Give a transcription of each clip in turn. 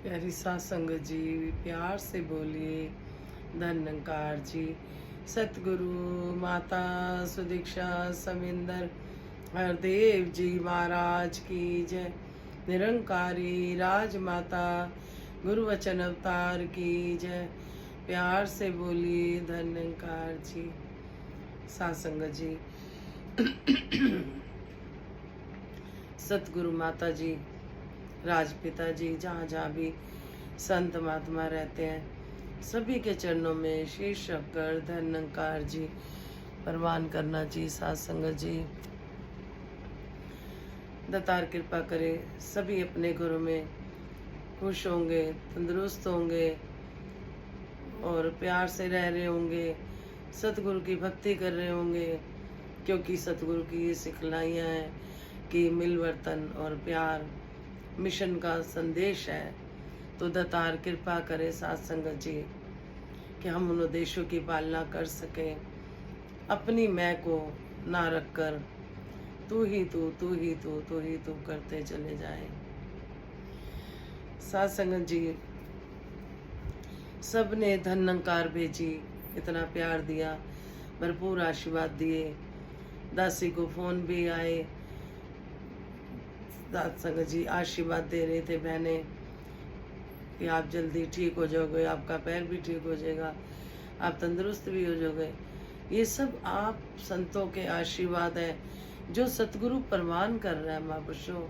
प्यारी सास संगत जी, प्यार से बोलिए। धन निरंकार जी, सतगुरु माता सुदीक्षा समिंदर हरदेव जी महाराज की जय। निरंकारी राजमाता गुरु वचन अवतार की जय। प्यार से बोलिए धन निरंकार जी। सात संगत जी, सतगुरु माता जी, राजपिता जी, जहाँ जहाँ भी संत महात्मा रहते हैं, सभी के चरणों में शीश रखकर धन निरंकार जी प्रवान करना चाहिए। सात संगत जी, दातार कृपा करे, सभी अपने घरों में खुश होंगे, तंदुरुस्त होंगे और प्यार से रह रहे होंगे, सतगुरु की भक्ति कर रहे होंगे, क्योंकि सतगुरु की ये सिखलाइयाँ हैं कि मिलवर्तन और प्यार मिशन का संदेश है। तो दातार कृपा करे सात संगत जी कि हम उन उद्देश्यों की पालना कर सकें, अपनी मैं को ना रखकर तू ही तू, तू ही तू, तू ही तू करते चले जाएं। सात संगत जी, सब ने धन निरंकार भेजी, इतना प्यार दिया, भरपूर आशीर्वाद दिए। दासी को फोन भी आए, सात संगत जी आशीर्वाद दे रहे थे बहने कि आप जल्दी ठीक हो जाओगे, आपका पैर भी ठीक हो जाएगा, आप तंदुरुस्त भी हो जाओगे। ये सब आप संतों के आशीर्वाद है जो सतगुरु प्रमाण कर रहा है महापुरुषों।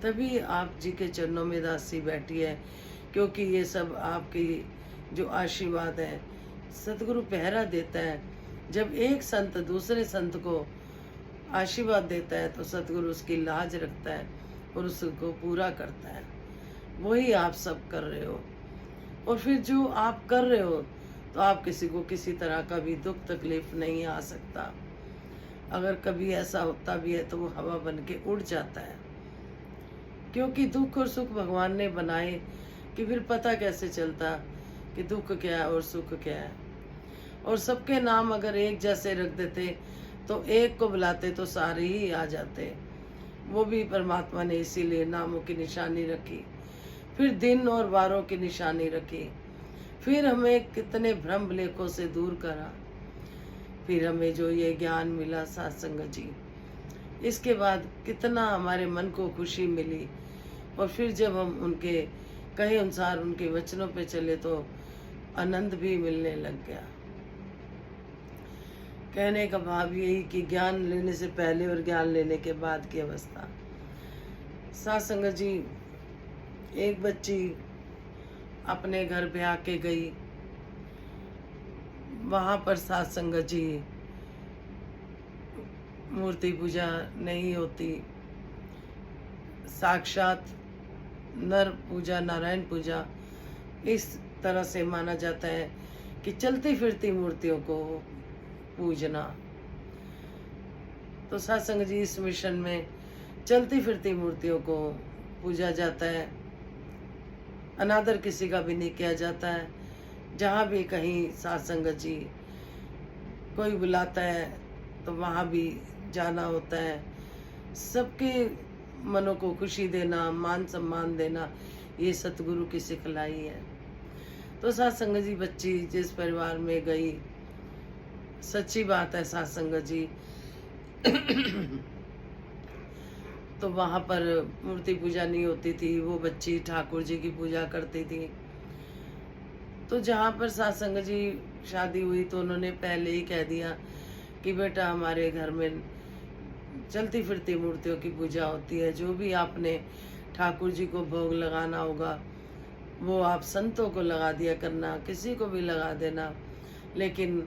तभी आप जी के चरणों में दासी बैठी है, क्योंकि ये सब आपकी जो आशीर्वाद है, सतगुरु पहरा देता है। जब एक संत दूसरे संत को आशीर्वाद देता है तो सतगुरु उसकी लाज रखता है और उसको पूरा करता है। वही आप सब कर रहे हो, और फिर जो आप कर रहे हो तो आप किसी को किसी तरह का भी दुख तकलीफ नहीं आ सकता। अगर कभी ऐसा होता भी है तो वो हवा बन के उड़ जाता है, क्योंकि दुख और सुख भगवान ने बनाए कि फिर पता कैसे चलता कि दुख क्या है और सुख क्या है। और सबके नाम अगर एक जैसे रख देते तो एक को बुलाते तो सारे ही आ जाते। वो भी परमात्मा ने इसीलिए नामों की निशानी रखी, फिर दिन और वारों की निशानी रखी, फिर हमें कितने भ्रम लेखों से दूर करा, फिर हमें जो ये ज्ञान मिला सात संगत जी, इसके बाद कितना हमारे मन को खुशी मिली। और फिर जब हम उनके कहे अनुसार उनके वचनों पे चले तो आनंद भी मिलने लग गया। कहने का भाव यही कि ज्ञान लेने से पहले और ज्ञान लेने के बाद की अवस्था। सात संगत जी, एक बच्ची अपने घर ब्याह के गई, वहाँ पर सात संगत जी मूर्ति पूजा नहीं होती, साक्षात नर पूजा, नारायण पूजा इस तरह से माना जाता है कि चलती फिरती मूर्तियों को पूजना। तो सात संगत जी, इस मिशन में चलती फिरती मूर्तियों को पूजा जाता है, अनादर किसी का भी नहीं किया जाता है। जहाँ भी कहीं सात संगत जी कोई बुलाता है तो वहाँ भी जाना होता है। सबके मनों को खुशी देना, मान सम्मान देना, ये सतगुरु की सिखलाई है। तो सात संगत जी, बच्ची जिस परिवार में गई, सच्ची बात है सात संगत जी, तो वहाँ पर मूर्ति पूजा नहीं होती थी, वो बच्ची ठाकुर जी की पूजा करती थी। तो जहाँ पर सात संगत जी शादी हुई तो उन्होंने पहले ही कह दिया कि बेटा हमारे घर में चलती फिरती मूर्तियों की पूजा होती है, जो भी आपने ठाकुर जी को भोग लगाना होगा वो आप संतों को लगा दिया करना, किसी को भी लगा देना, लेकिन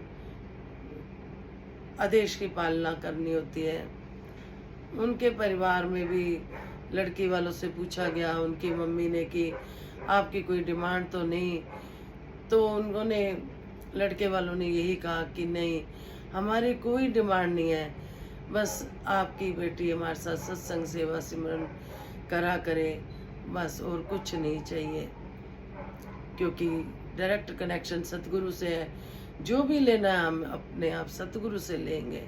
आदेश की पालना करनी होती है। उनके परिवार में भी लड़की वालों से पूछा गया, उनकी मम्मी ने, कि आपकी कोई डिमांड तो नहीं। तो उन्होंने, लड़के वालों ने यही कहा कि नहीं, हमारी कोई डिमांड नहीं है, बस आपकी बेटी हमारे साथ सत्संग सेवा सिमरन करा करे, बस, और कुछ नहीं चाहिए। क्योंकि डायरेक्ट कनेक्शन सतगुरु से है, जो भी लेना है हम अपने आप सतगुरु से लेंगे,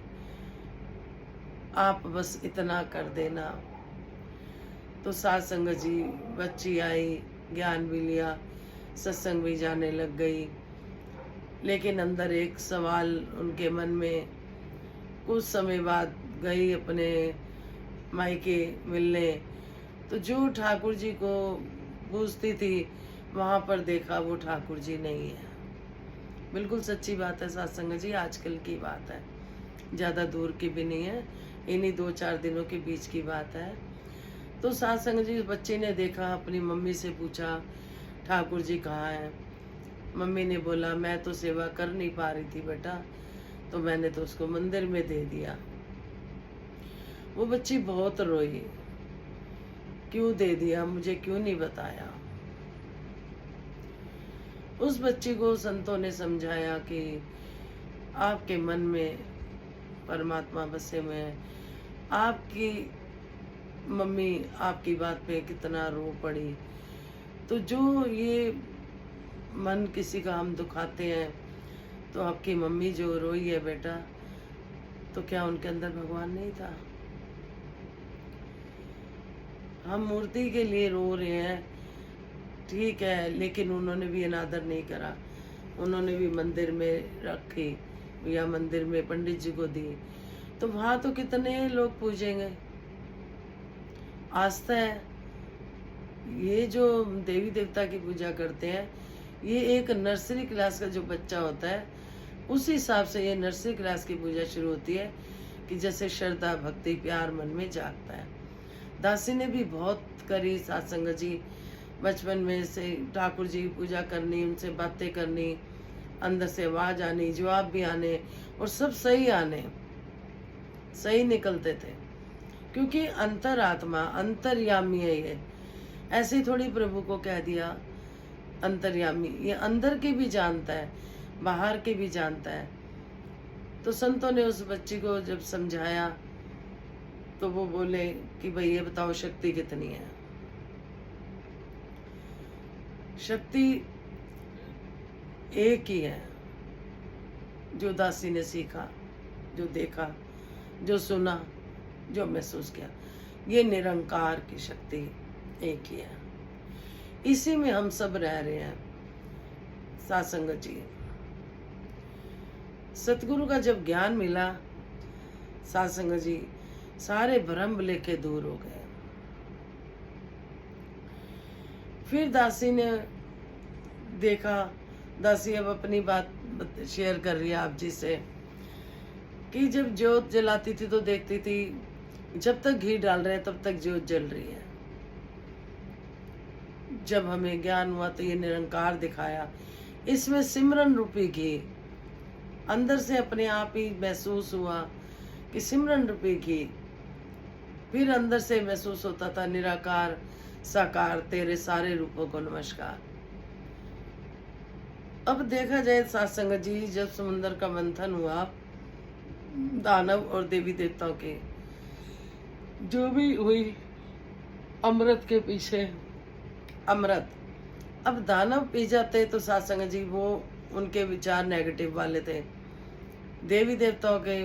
आप बस इतना कर देना। तो सात संगत जी, बच्ची आई, ज्ञान भी लिया, सत्संग भी जाने लग गई। लेकिन अंदर एक सवाल उनके मन में, कुछ समय बाद गई अपने मायके मिलने, तो जो ठाकुर जी को पूछती थी वहाँ पर देखा वो ठाकुर जी नहीं है। बिल्कुल सच्ची बात है सत्संग जी, आजकल की बात है, ज़्यादा दूर की भी नहीं है, इन्हीं 2-4 दिनों के बीच की बात है। तो सत्संग जी, बच्चे ने देखा, अपनी मम्मी से पूछा ठाकुर जी कहाँ हैं। मम्मी ने बोला मैं तो सेवा कर नहीं पा रही थी बेटा, तो मैंने तो उसको मंदिर में दे दिया। वो बच्ची बहुत रोई, क्यों दे दिया, मुझे क्यों नहीं बताया। उस बच्ची को संतों ने समझाया कि आपके मन में परमात्मा बसे हुए हैं। आपकी मम्मी आपकी बात पे कितना रो पड़ी, तो जो ये मन किसी का हम दुखाते हैं, तो आपकी मम्मी जो रोई है बेटा, तो क्या उनके अंदर भगवान नहीं था? हम मूर्ति के लिए रो रहे हैं, ठीक है, लेकिन उन्होंने भी अनादर नहीं करा। उन्होंने भी मंदिर में रखी या मंदिर में पंडित जी को दी, तो वहाँ तो कितने लोग पूजेंगे। आस्था है। ये जो देवी देवता की पूजा करते हैं, ये एक नर्सरी क्लास का जो बच्चा होता है, उस हिसाब से ये नर्सरी क्लास की पूजा शुरू होती है कि जैसे श्रद्धा भक्ति प्यार मन में जागता है। दासी ने भी बहुत करी सत्संग जी, बचपन में से ठाकुर जी की पूजा करनी, उनसे बातें करनी, अंदर से आवाज आनी, जवाब भी आने, और सब सही आने, सही निकलते थे, क्योंकि अंतरात्मा अंतर्यामी है। ये ऐसे ही थोड़ी प्रभु को कह दिया अंतर्यामी, ये अंदर के भी जानता है, बाहर के भी जानता है। तो संतों ने उस बच्ची को जब समझाया, तो वो बोले कि भाई ये बताओ शक्ति कितनी है। शक्ति एक ही है। जो दासी ने सीखा, जो देखा, जो सुना, जो महसूस किया, ये निरंकार की शक्ति एक ही है। इसी में हम सब रह रहे हैं। सत्संग जी, सतगुरु का जब ज्ञान मिला, सत्संग जी, सारे भ्रम लेके दूर हो गए। फिर दासी ने देखा, दासी अब अपनी बात शेयर कर रही है आप जी से, कि जब ज्योत जलाती थी तो देखती थी जब तक घी डाल रहे हैं तब तक ज्योत जल रही है। जब हमें ज्ञान हुआ तो ये निरंकार दिखाया, इसमें सिमरन रूपी घी, अंदर से अपने आप ही महसूस हुआ कि सिमरन रूपी घी। फिर अंदर से महसूस होता था निराकार साकार तेरे सारे रूपों को नमस्कार। अब देखा जाए सत्संग जी, जब समुद्र का मंथन हुआ, दानव और देवी देवताओं के जो भी हुई, अमृत के पीछे अमृत, अब दानव पी जाते तो सत्संग जी वो उनके विचार नेगेटिव वाले थे, देवी देवताओं के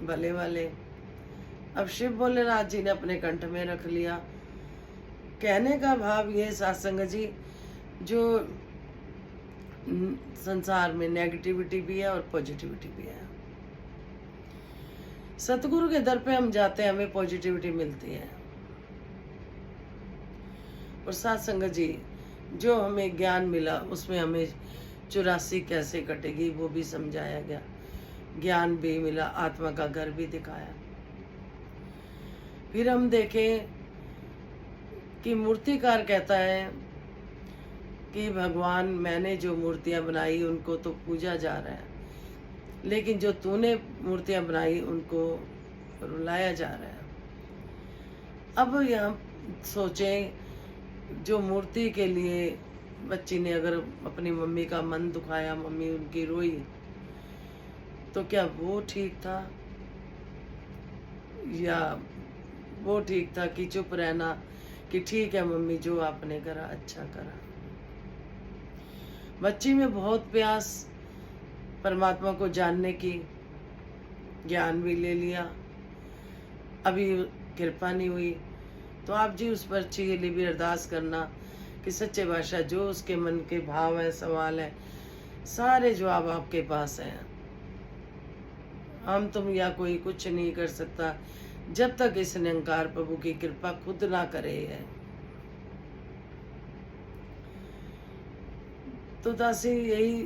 भले वाले। अब शिव भोलेनाथ जी ने अपने कंठ में रख लिया। कहने का भाव ये सत्संग जी, जो संसार में नेगेटिविटी भी है और पॉजिटिविटी भी है। सतगुरु के दर पे हम जाते हैं, हमें पॉजिटिविटी मिलती है। और सत्संग जी, जो हमें ज्ञान मिला उसमें हमें 84 कैसे कटेगी वो भी समझाया गया, ज्ञान भी मिला, आत्मा का घर भी दिखाया। फिर हम देखें कि मूर्तिकार कहता है कि भगवान, मैंने जो मूर्तियां बनाई उनको तो पूजा जा रहा है, लेकिन जो तूने मूर्तियां बनाई उनको रुलाया जा रहा है। अब यहाँ सोचें, जो मूर्ति के लिए बच्ची ने अगर अपनी मम्मी का मन दुखाया, मम्मी उनकी रोई, तो क्या वो ठीक था? या वो ठीक था कि चुप रहना कि ठीक है मम्मी, जो आपने करा अच्छा करा। बच्ची में बहुत प्यास परमात्मा को जानने की, ज्ञान भी ले लिया, अभी कृपा नहीं हुई, तो आप जी उस बच्ची के लिए भी अरदास करना कि सच्चे बादशाह जो उसके मन के भाव है, सवाल है, सारे जवाब आपके पास हैं। हम तुम या कोई कुछ नहीं कर सकता जब तक इस निरंकार प्रभु की कृपा खुद ना करे है। तो दासी यही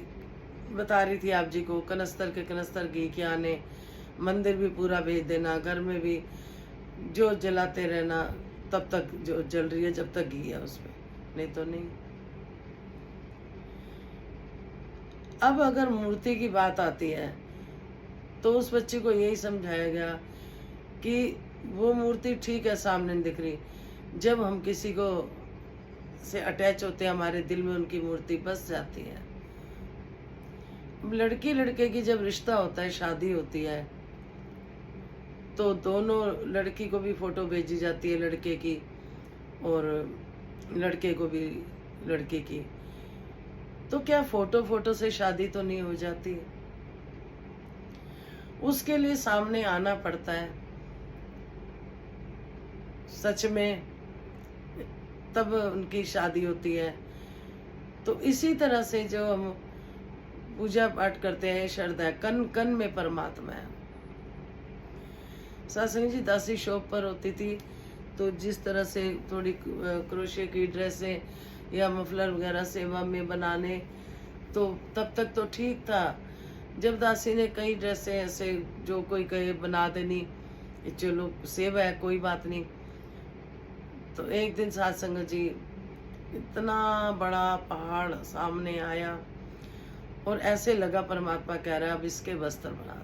बता रही थी आप जी को, कनस्तर के कनस्तर घी के आने, मंदिर भी पूरा भेज देना, घर में भी जो जलाते रहना, तब तक जो जल रही है जब तक घी है उसमें, नहीं तो नहीं। अब अगर मूर्ति की बात आती है तो उस बच्चे को यही समझाया गया कि वो मूर्ति ठीक है सामने दिख रही, जब हम किसी को से अटैच होते हैं हमारे दिल में उनकी मूर्ति बस जाती है। लड़की लड़के की जब रिश्ता होता है, शादी होती है, तो दोनों, लड़की को भी फोटो भेजी जाती है लड़के की और लड़के को भी लड़के की। तो क्या फोटो से शादी तो नहीं हो जाती? उसके लिए सामने आना पड़ता है सच में, तब उनकी शादी होती है। तो इसी तरह से जो हम पूजा पाठ करते हैं, श्रद्धा, कन कन में परमात्मा है। सत्संग जी दासी शॉप पर होती थी, तो जिस तरह से थोड़ी क्रोशे की ड्रेसें या मफलर वगैरह सेवा में बनाने, तो तब तक तो ठीक था। जब दासी ने कई ड्रेसें ऐसे जो कोई कहे बना देनी, चलो सेवा है कोई बात नहीं, तो एक दिन सत्संग जी इतना बड़ा पहाड़ सामने आया और ऐसे लगा परमात्मा कह रहा है अब इसके वस्त्र बना दो।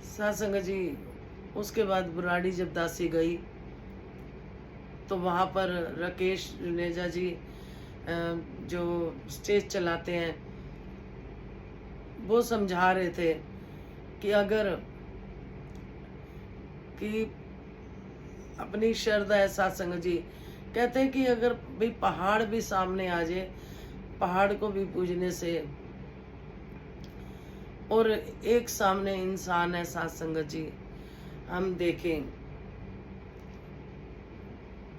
सत्संग जी उसके बाद बुराड़ी जब दासी गई तो वहाँ पर राकेश जुनेजा जी जो स्टेज चलाते हैं, वो समझा रहे थे कि अगर कि अपनी श्रद्धा है, सत्संग जी कहते हैं कि अगर भाई पहाड़ भी सामने आ जाए, पहाड़ को भी पूजने से, और एक सामने इंसान है सत्संग जी, हम देखें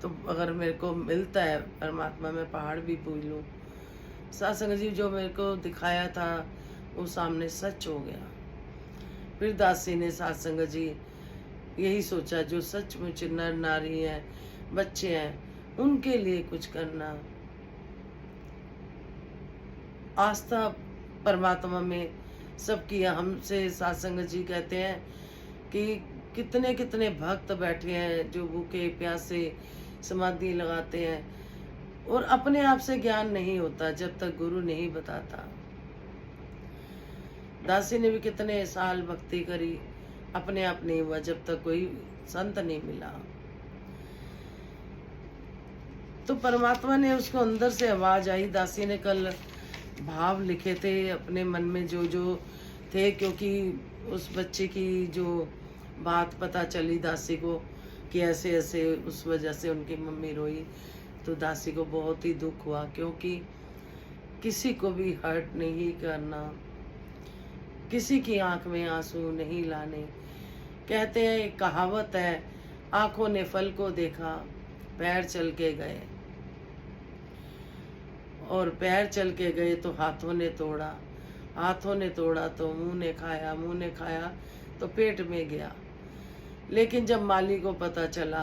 तो अगर मेरे को मिलता है परमात्मा, मैं पहाड़ भी पूज लूं। सत्संग जी जो मेरे को दिखाया था वो सामने सच हो गया। फिर दासी ने सत्संग जी यही सोचा, जो सचमुच नर नारी हैं, बच्चे हैं, उनके लिए कुछ करना, आस्था परमात्मा में सबकी। हमसे सत्संग जी कहते हैं कि कितने कितने भक्त बैठे हैं जो भूखे प्यासे समाधि लगाते हैं, और अपने आप से ज्ञान नहीं होता जब तक गुरु नहीं बताता। दासी ने भी कितने साल भक्ति करी, अपने आप नहीं हुआ जब तक कोई संत नहीं मिला। तो परमात्मा ने उसको अंदर से आवाज आई। दासी ने कल भाव लिखे थे अपने मन में जो जो थे, क्योंकि उस बच्चे की जो बात पता चली दासी को कि ऐसे ऐसे, उस वजह से उनकी मम्मी रोई, तो दासी को बहुत ही दुख हुआ, क्योंकि किसी को भी हर्ट नहीं करना, किसी की आंख में आंसू नहीं लाने। कहते हैं, एक कहावत है, आंखों ने फल को देखा, पैर चल के गए, और पैर चल के गए तो हाथों ने तोड़ा, हाथों ने तोड़ा तो मुंह ने खाया, मुंह ने खाया तो पेट में गया। लेकिन जब माली को पता चला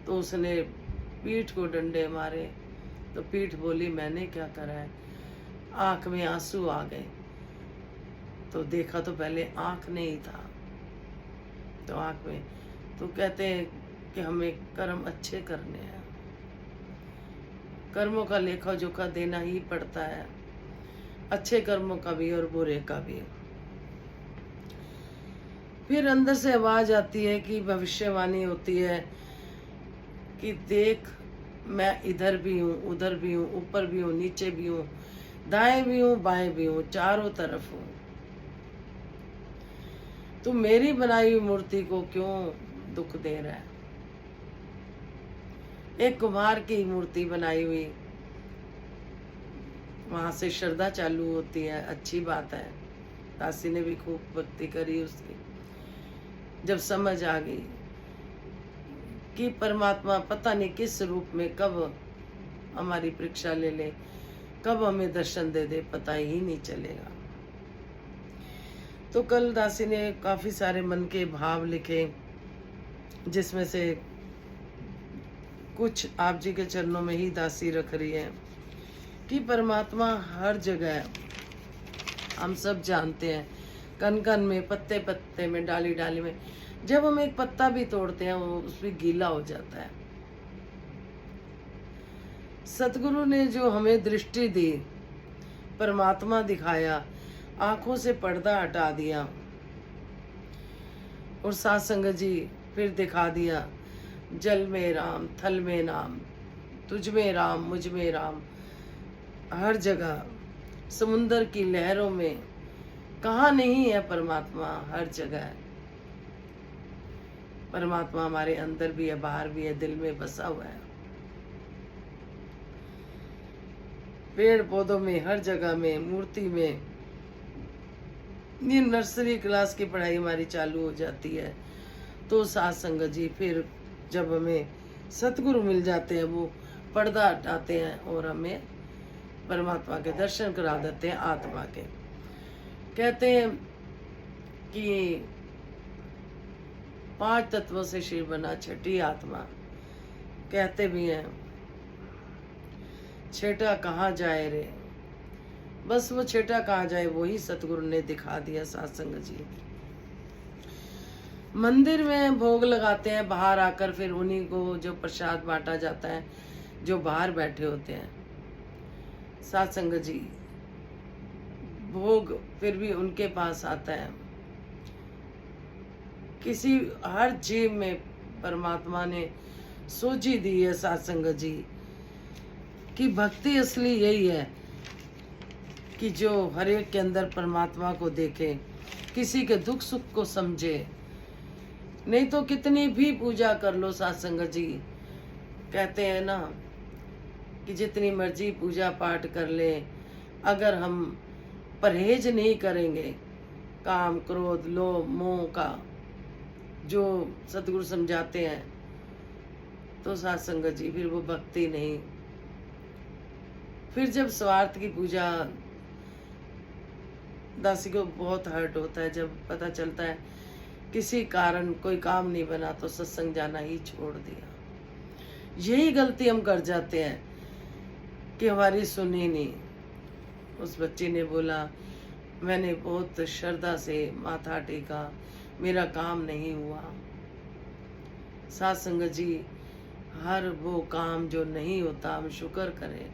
तो उसने पीठ को डंडे मारे, तो पीठ बोली मैंने क्या करा है। आंख में आंसू आ गए, तो देखा तो पहले आंख नहीं था, तो आंख में। तो कहते हैं कि हमें कर्म अच्छे करने हैं, कर्मों का लेखा जोखा देना ही पड़ता है, अच्छे कर्मों का भी और बुरे का भी। फिर अंदर से आवाज आती है कि भविष्यवाणी होती है कि देख, मैं इधर भी हूँ, उधर भी हूँ, ऊपर भी हूँ, नीचे भी हूँ, दाएं भी हूँ, बाएं भी हूँ, चारों तरफ हूँ। तू मेरी बनाई हुई मूर्ति को क्यों दुख दे रहा है। एक कुम्हार की मूर्ति बनाई हुई, वहां से श्रद्धा चालू होती है, अच्छी बात है। दासी ने भी खूब भक्ति करी उसकी। जब समझ आ गई कि परमात्मा पता नहीं किस रूप में कब हमारी परीक्षा ले ले, कब हमें दर्शन दे दे, पता ही नहीं चलेगा। तो कल दासी ने काफी सारे मन के भाव लिखे, जिसमें से कुछ आप जी के चरणों में ही दासी रख रही है कि परमात्मा हर जगह है। हम सब जानते हैं, कन कन में, पत्ते पत्ते में, डाली डाली में। जब हम एक पत्ता भी तोड़ते हैं वो उसमें गीला हो जाता है। सतगुरु ने जो हमें दृष्टि दी, परमात्मा दिखाया, आंखों से पर्दा हटा दिया, और साथ संगत जी फिर दिखा दिया, जल में राम, थल में नाम, तुझ में राम, मुझ में राम, हर जगह समुंदर की लहरों में, कहाँ नहीं है परमात्मा, हर जगह है परमात्मा। हमारे अंदर भी है, बाहर भी है, दिल में बसा हुआ है, पेड़ पौधों में, हर जगह में, मूर्ति में। ये नर्सरी क्लास की पढ़ाई हमारी चालू हो जाती है तो साथ संगत जी फिर जब हमें सतगुरु मिल जाते हैं, वो पर्दा हटाते हैं और हमें परमात्मा के दर्शन करा देते हैं, आत्मा के। कहते हैं कि 5 तत्वों से शरीर बना, छठी आत्मा। कहते भी हैं, छेटा कहाँ जाए रे, बस वो छेटा कहाँ जाए वही सतगुरु ने दिखा दिया। सत्संग जी मंदिर में भोग लगाते हैं, बाहर आकर फिर उन्हीं को जो प्रसाद बांटा जाता है जो बाहर बैठे होते हैं। सत्संग जी भोग फिर भी उनके पास आता है। किसी हर जीव में परमात्मा ने सोची दी है सत्संग जी कि भक्ति असली यही है कि जो हर एक के अंदर परमात्मा को देखे, किसी के दुख सुख को समझे। नहीं तो कितनी भी पूजा कर लो सत्संग जी, कहते हैं ना कि जितनी मर्जी पूजा पाठ कर ले, अगर हम परहेज नहीं करेंगे काम क्रोध लोभ मोह का, जो सतगुरु समझाते हैं, तो सत्संग जी फिर वो भक्ति नहीं। फिर जब स्वार्थ की पूजा, दासी को बहुत हर्ट होता है जब पता चलता है किसी कारण कोई काम नहीं बना तो सत्संग जाना ही छोड़ दिया। यही गलती हम कर जाते हैं कि हमारी सुनी नहीं। उस बच्ची ने बोला, मैंने बहुत श्रद्धा से माथा टेका, मेरा काम नहीं हुआ। सत्संग जी हर वो काम जो नहीं होता हम शुक्र करें,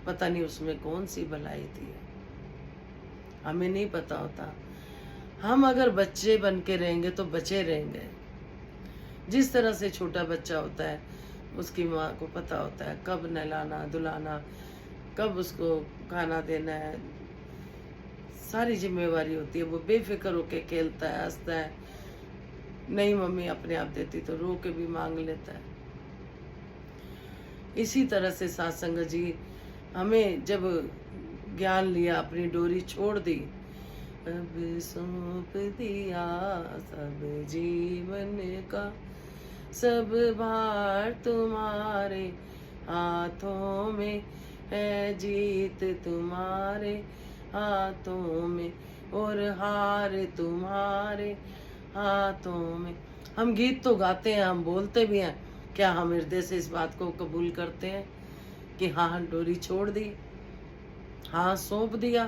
पता नहीं उसमें कौन सी भलाई थी, हमें नहीं पता होता। हम अगर बच्चे बन के रहेंगे तो बचे रहेंगे। जिस तरह से छोटा बच्चा होता है उसकी माँ को पता होता है कब नहलाना धुलाना, कब उसको खाना देना है, सारी जिम्मेवारी होती है। वो बेफिक्र होके खेलता है, हंसता है। नहीं मम्मी अपने आप देती तो रो के भी मांग लेता है। इसी तरह से सत्संग जी हमें जब ज्ञान लिया, अपनी डोरी छोड़ दी, अब सौंप दिया सब जीवन का, सब भार तुम्हारे हाथों में है, जीत तुम्हारे हाथों में और हार तुम्हारे हाथों में। हम गीत तो गाते हैं, हम बोलते भी हैं, क्या हम हृदय से इस बात को कबूल करते हैं कि हाँ डोरी छोड़ दी, हाँ सौंप दिया?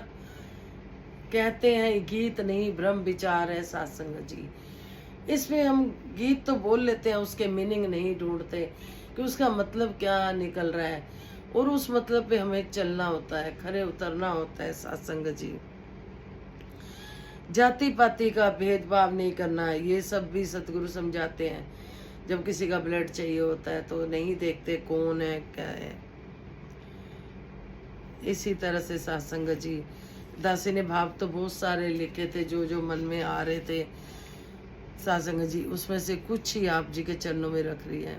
कहते हैं गीत नहीं ब्रह्म विचार है सत्संग जी। इसमें हम गीत तो बोल लेते हैं, उसके मीनिंग नहीं ढूंढते कि उसका मतलब क्या निकल रहा है, और उस मतलब पे हमें चलना होता है, खरे उतरना होता है सत्संग जी। जाति पाति का भेदभाव नहीं करना है, ये सब भी सतगुरु समझाते हैं। जब किसी का ब्लड चाहिए होता है तो नहीं देखते कौन है क्या है। इसी तरह से सत्संग जी दासी ने भाव तो बहुत सारे लिखे थे जो जो मन में आ रहे थे सत्संग जी, उसमें से कुछ ही आप जी के चरणों में रख रही है।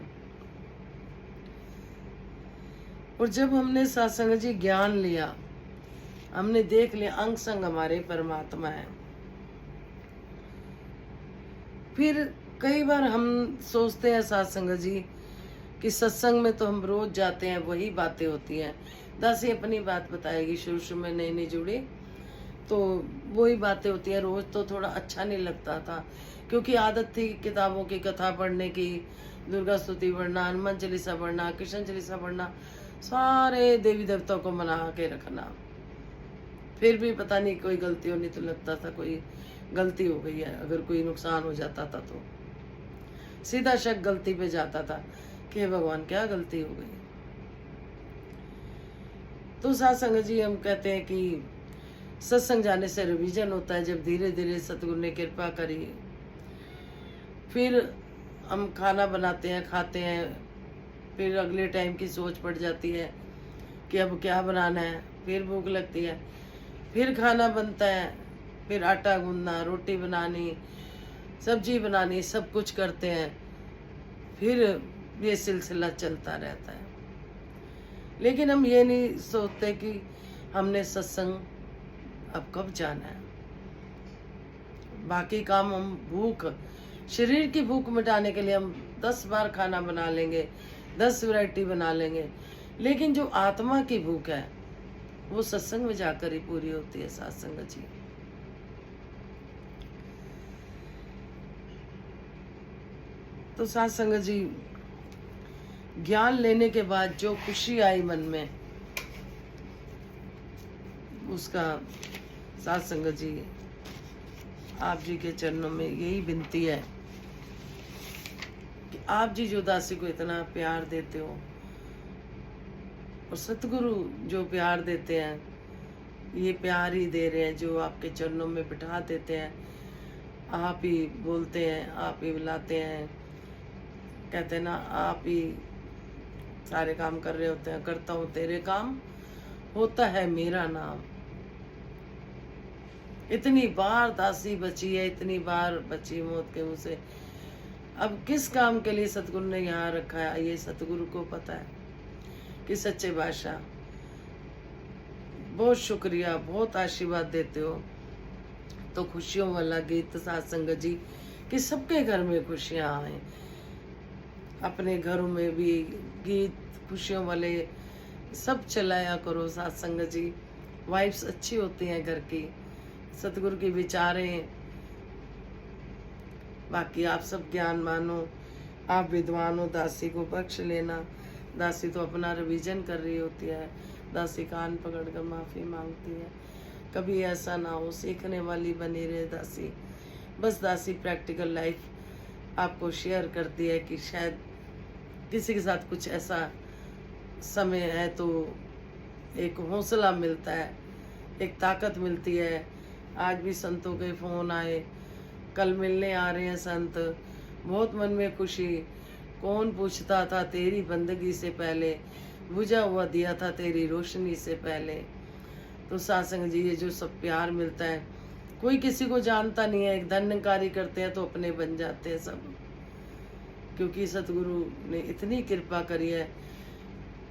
और जब हमने सत्संग जी ज्ञान लिया, हमने देख लिया अंग संग हमारे परमात्मा है। फिर कई बार हम सोचते हैं सत्संग जी कि सत्संग में तो हम रोज जाते हैं, वही बातें होती हैं। दासी अपनी बात बताएगी, शुरू शुरू में नई नई जुड़ी तो वही बातें होती हैं, रोज तो थोड़ा अच्छा नहीं लगता था, क्योंकि आदत थी किताबों की कथा पढ़ने की, दुर्गा स्तुति पढ़ना, हनुमान चालीसा पढ़ना, कृष्ण चालीसा पढ़ना, सारे देवी देवताओं को मना के रखना। फिर भी पता नहीं कोई गलती होनी, तो लगता था कोई गलती हो गई है। अगर कोई नुकसान हो जाता था तो सीधा शक गलती पे जाता था कि हे भगवान क्या गलती हो गई। तो सत्संग जी हम कहते हैं कि सत्संग जाने से रिवीजन होता है। जब धीरे धीरे सतगुरु ने कृपा करी, फिर हम खाना बनाते हैं, खाते हैं, फिर अगले टाइम की सोच पड़ जाती है कि अब क्या बनाना है, फिर भूख लगती है, फिर खाना बनता है, फिर आटा गूंदना, रोटी बनानी, सब्जी बनानी, सब कुछ करते हैं, फिर ये सिलसिला चलता रहता है। लेकिन हम ये नहीं सोचते कि हमने सत्संग अब कब जाना है। बाकी काम हम भूख, शरीर की भूख मिटाने के लिए हम 10 बार खाना बना लेंगे, 10 वैरायटी बना लेंगे, लेकिन जो आत्मा की भूख है वो सत्संग में जाकर ही पूरी होती है। सत्संग जी तो सत्संग जी ज्ञान लेने के बाद जो खुशी आई मन में, उसका सत्संग जी आप जी के चरणों में यही विनती है कि आप जी जो दासी को इतना प्यार देते हो, और सतगुरु जो प्यार देते हैं, ये प्यार ही दे रहे हैं, जो आपके चरणों में बिठा देते हैं। आप ही बोलते हैं, आप ही बुलाते हैं, कहते हैं ना, आप ही सारे काम कर रहे होते हैं। करता हूँ तेरे काम, होता है मेरा नाम। इतनी बार दासी बची है, इतनी बार बची मौत के मुंह से। अब किस काम के लिए सतगुरु ने यहाँ रखा है, ये सतगुरु को पता है। कि सच्चे बादशाह बहुत शुक्रिया, बहुत आशीर्वाद देते हो। तो खुशियों वाला गीत सत्संग जी कि सबके घर में खुशियां आए, अपने घरों में भी गीत खुशियों वाले सब चलाया करो सत्संग जी। वाइफ्स अच्छी होती हैं घर की, सतगुरु की विचारें। बाकी आप सब ज्ञान मानो, आप विद्वान हो, दासी को बख्श लेना। दासी तो अपना रिवीजन कर रही होती है, दासी कान पकड़कर माफ़ी मांगती है। कभी ऐसा ना हो, सीखने वाली बनी रहे दासी। बस दासी प्रैक्टिकल लाइफ आपको शेयर करती है कि शायद किसी के साथ कुछ ऐसा समय है तो एक हौसला मिलता है, एक ताकत मिलती है। आज भी संतों के फ़ोन आए, कल मिलने आ रहे हैं संत, बहुत मन में खुशी। कौन पूछता था तेरी बंदगी से पहले, बुझा हुआ दिया था तेरी रोशनी से पहले। तो सत्संग जी ये जो सब प्यार मिलता है, कोई किसी को जानता नहीं है। एक धन्यकारी करते हैं तो अपने बन जाते हैं सब, क्योंकि सतगुरु ने इतनी कृपा करी है।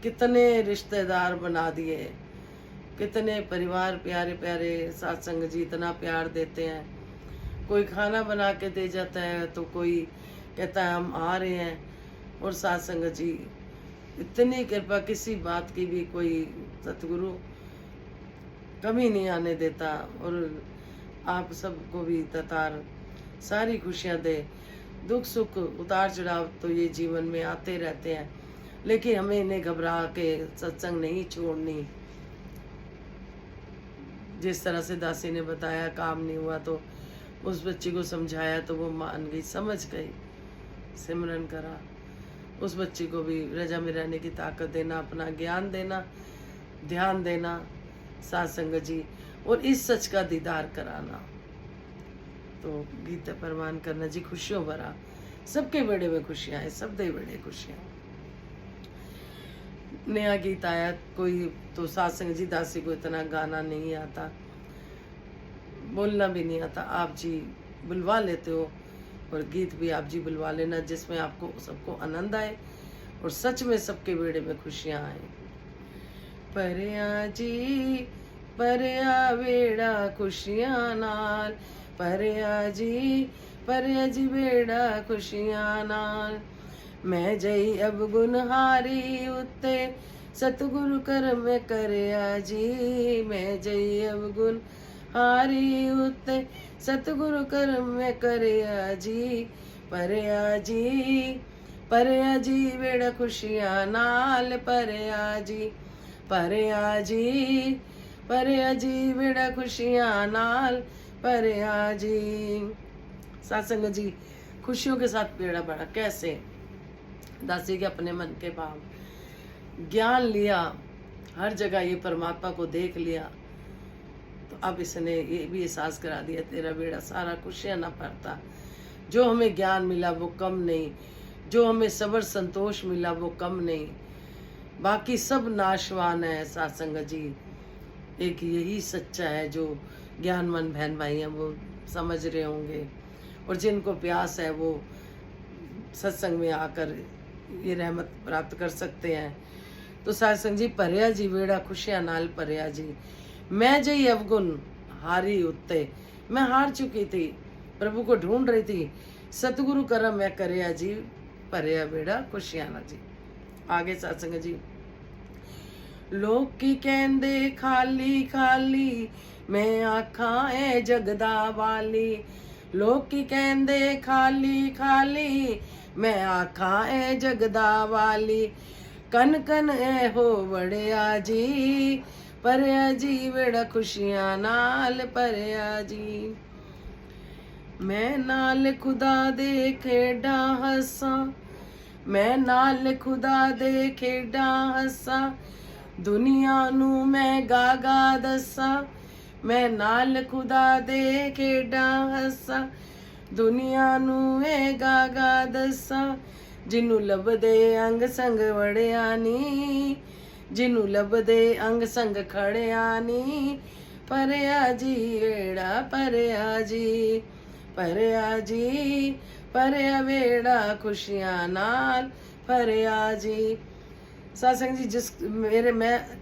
कितने रिश्तेदार बना दिए, कितने परिवार प्यारे प्यारे सत्संग जी इतना प्यार देते हैं। कोई खाना बना के दे जाता है तो कोई कहता है हम आ रहे हैं। और सत्संग जी इतनी कृपा, किसी बात की भी कोई सतगुरु कमी नहीं आने देता। और आप सबको भी ततार सारी खुशियां दे। दुख सुख उतार चढ़ाव तो ये जीवन में आते रहते हैं, लेकिन हमें इन्हें घबरा के सत्संग नहीं छोड़नी। जिस तरह से दासी ने बताया काम नहीं हुआ तो उस बच्ची को समझाया तो वो मान गई, समझ गई, सिमरन करा। उस बच्ची को भी रजा में रहने की ताकत देना, अपना ज्ञान देना, ध्यान देना सत्संग जी, और इस सच का दीदार कराना। तो गीत परवान करना जी खुशियों भरा, सबके बेड़े में खुशियां हैं, सब दे बेड़े खुशियां। नया गीत आया कोई तो सत्संग जी दासी को इतना गाना नहीं आता, बोलना भी नहीं आता, आप जी बुलवा लेते हो। और गीत भी आप जी बुलवा लेना जिसमें आपको सबको आनंद आए और सच में सबके बेड़े में खुशियां आए। परया जी परया बेड़ा खुशियां नाल, परया जी बेड़ा खुशियां नाल। मैं जई अवगुण हारी उत्ते सतगुरु करम करया जी। मैं जई अवगुण हारी उत्ते सतगुरु करम करया जी। परया जी परया जी वेड़ा खुशियां नाल परया जी। परया जी परया जी वेड़ा खुशियां नाल परया जी। सत्संग जी खुशियों के साथ बेड़ा बड़ा कैसे? दासी के अपने मन के भाव ज्ञान लिया, हर जगह ये परमात्मा को देख लिया, तो अब इसने ये भी एहसास करा दिया तेरा बेड़ा सारा खुशियां ना भरता। जो हमें ज्ञान मिला वो कम नहीं, जो हमें सबर संतोष मिला वो कम नहीं, बाकी सब नाशवान है। सत्संग जी एक यही सच्चा है जो ज्ञानवान बहन भाई हैं वो समझ रहे होंगे, और जिनको प्यास है वो सत्संग में आकर ये रहमत प्राप्त कर सकते हैं। तो सत्संग जी परया जी वेड़ा खुशियां नाल परया जी। मैं जई अवगुण हारी उत्ते, मैं हार चुकी थी, प्रभु को ढूंढ रही थी, सतगुरु करम मैं करया जी। परया वेड़ा खुशियां ना जी। आगे सत्संग जी लोग की कहंदे खाली खाली मैं आखा है जगदा वाली। लोग की कहंदे खाली खाली मैं आखा है जगदा वाली। कन कन ए हो वड़िया जी। परया जी वेड़ा खुशियां नाल परया जी। मैं नाल खुदा दे खेडा हसा, मैं नाल खुदा दे खेडा हसा, दुनिया नू मैं गागा दसा। मैं नाल खुदा दे खेडा हसा, दुनिया नू मैं गागा दसा। जिनू लभदे अंग संग वड़िया नी, जिनू लभदे अंग संग खड़िया नी। परया जी वेड़ा परया जी। परया जी परया वेड़ा खुशियां नाल परया जी। सत्संग जी जिस मेरे मैं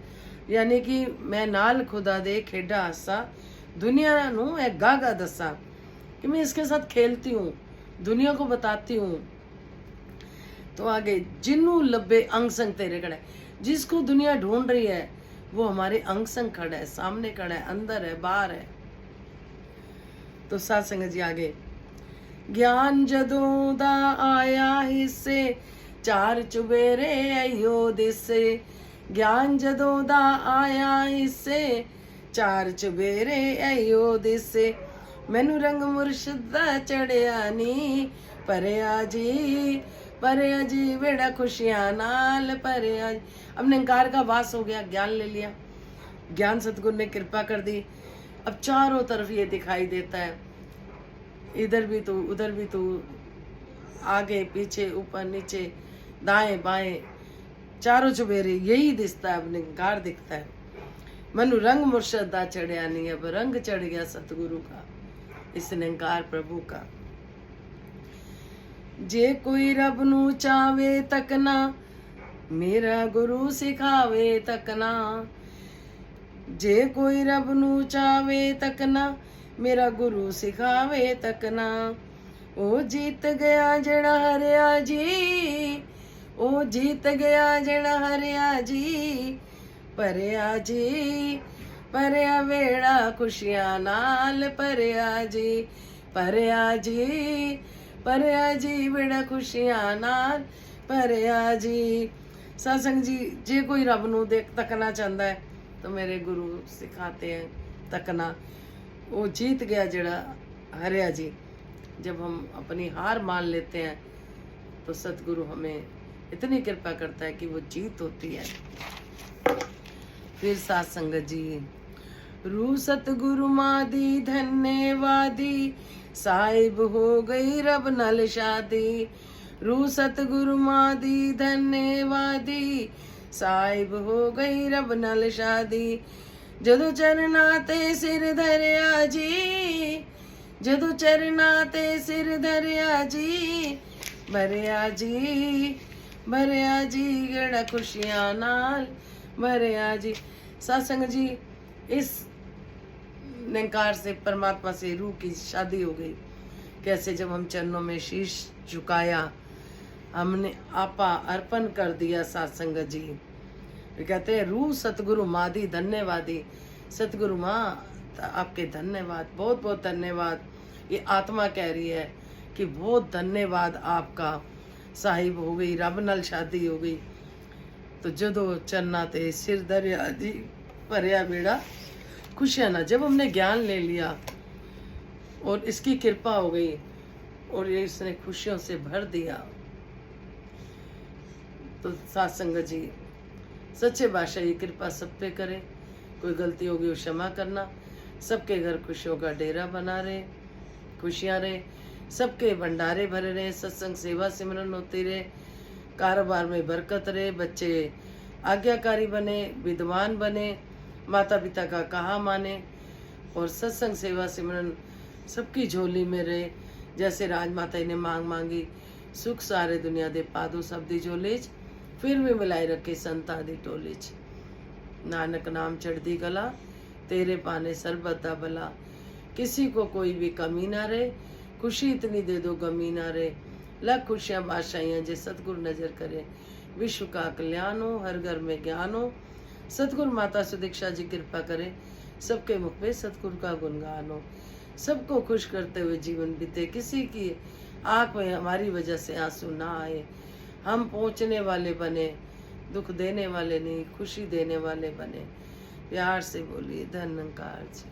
यानी कि मैं नाल खुदा दे खेडा हसा, दुनिया नू मैं गागा दसा, कि मैं इसके साथ खेलती हूँ, दुनिया को बताती हूँ। तो आगे जिन्नू लब्बे अंग संग तेरे खड़ा है, जिसको दुनिया ढूंढ रही है वो हमारे अंग संग खड़ा है, सामने खड़ा है, अंदर है, बाहर है। तो सत्संग जी आगे ज्ञान जदों दा आया हिस्से, चार चुबेरे अयो दिसे। ज्ञान जदों दा आया हिस्से, चार चुबेरे अयो दिसे। मैनू रंग मुर्शद दा चढ़िया नी। परया जी वेड़ा खुशियां नाल परया जी। अब निंकार का वास हो गया, ज्ञान ले लिया, ज्ञान सतगुरु ने कृपा कर दी। अब चारों तरफ ये दिखाई देता है, इधर भी तू उधर भी तू, आगे पीछे ऊपर नीचे दाएं बाएं चारों चुबेरे यही दिखता है। अब निंकार दिखता है। मनु रंग मुर्शद दा चढ़िया नहीं, अब रंग चढ़ गया सतगुरु का, इस निंकार प्रभु का। जे कोई रब नू चावे तकना, मेरा गुरु सिखावे तकना। जे कोई रब नू चावे तकना, मेरा गुरु सिखावे तकना। ओ जीत गया जड़ा हरिया जी, ओ जीत गया जड़ा हरिया जी। परया जी परया वेड़ा खुशियां नाल परया जी। परया जी वेड़ा खुशियां नाल परया जी। सत्संग जी जे कोई रब नू देख तकना चाहता है तो मेरे गुरु सिखाते हैं तकना। वो जीत गया जड़ा हरिया जी। जब हम अपनी हार मान लेते हैं तो सतगुरु हमें इतनी कृपा करता है कि वो जीत होती है। फिर सत्संग जी रू सतगुरु मादी धन्यवादी, साहिब हो गई रब नल शादी। रू सतगुरु मादी धन्यवादी, साहिब हो गई रब नल शादी। जदों चरना ते सिर धरिया जी, जदों चरना ते सिर धरिया जी। भरिया जी गड़ा खुशियां नाल भरिया जी। सत्संग जी इस निंकार से परमात्मा से रूह की शादी हो गई। कैसे? जब हम चरणों में शीश झुकाया हमने आपा अर्पण कर दिया सत्संग जी। वे कहते हैं रूह सतगुरु मादी धन्यवादी। सतगुरु माँ आपके धन्यवाद, बहुत बहुत धन्यवाद। ये आत्मा कह रही है कि बहुत धन्यवाद आपका। साहिब हो गई, रब नाल शादी हो गई। तो जदों चरना ते सिर दरिया जी भरिया बेड़ा खुशियां ना। जब हमने ज्ञान ले लिया और इसकी कृपा हो गई और ये इसने खुशियों से भर दिया, तो सत्संग जी सच्चे बादशाह ये कृपा सब पे करे। कोई गलती होगी वो क्षमा करना। सबके घर खुशियों का डेरा बना रहे, खुशियां रहे, सबके भंडारे भरे रहे, सत्संग सेवा सिमरन होती रहे, कारोबार में बरकत रहे, बच्चे आज्ञाकारी बने, विद्वान बने, माता पिता का कहा माने और सत्संग सेवा सिमरन सबकी झोली में रहे। जैसे राजमाता ने मांग मांगी, सुख सारे दुनिया दे पादो सबदी झोलीच, फिर भी मिलाई रखे संता दी टोलीच। नानक नाम चढ़दी गला, तेरे पाने सरबत दा भला। किसी को कोई भी कमी ना रहे, खुशी इतनी दे दो गमी ना रहे। लख खुशियाँ बादशाहियाँ जे सतगुरु नजर करे, विश्व का कल्याण हो, हर घर में ज्ञान हो। सतगुरु माता सुदीक्षा जी कृपा करे, सबके मुख पे सतगुरु का गुणगान हो। सबको खुश करते हुए जीवन बीते, किसी की आंख में हमारी वजह से आंसू ना आए। हम पहुँचने वाले बने, दुख देने वाले नहीं, खुशी देने वाले बने। प्यार से बोलिए धन्यकार जी।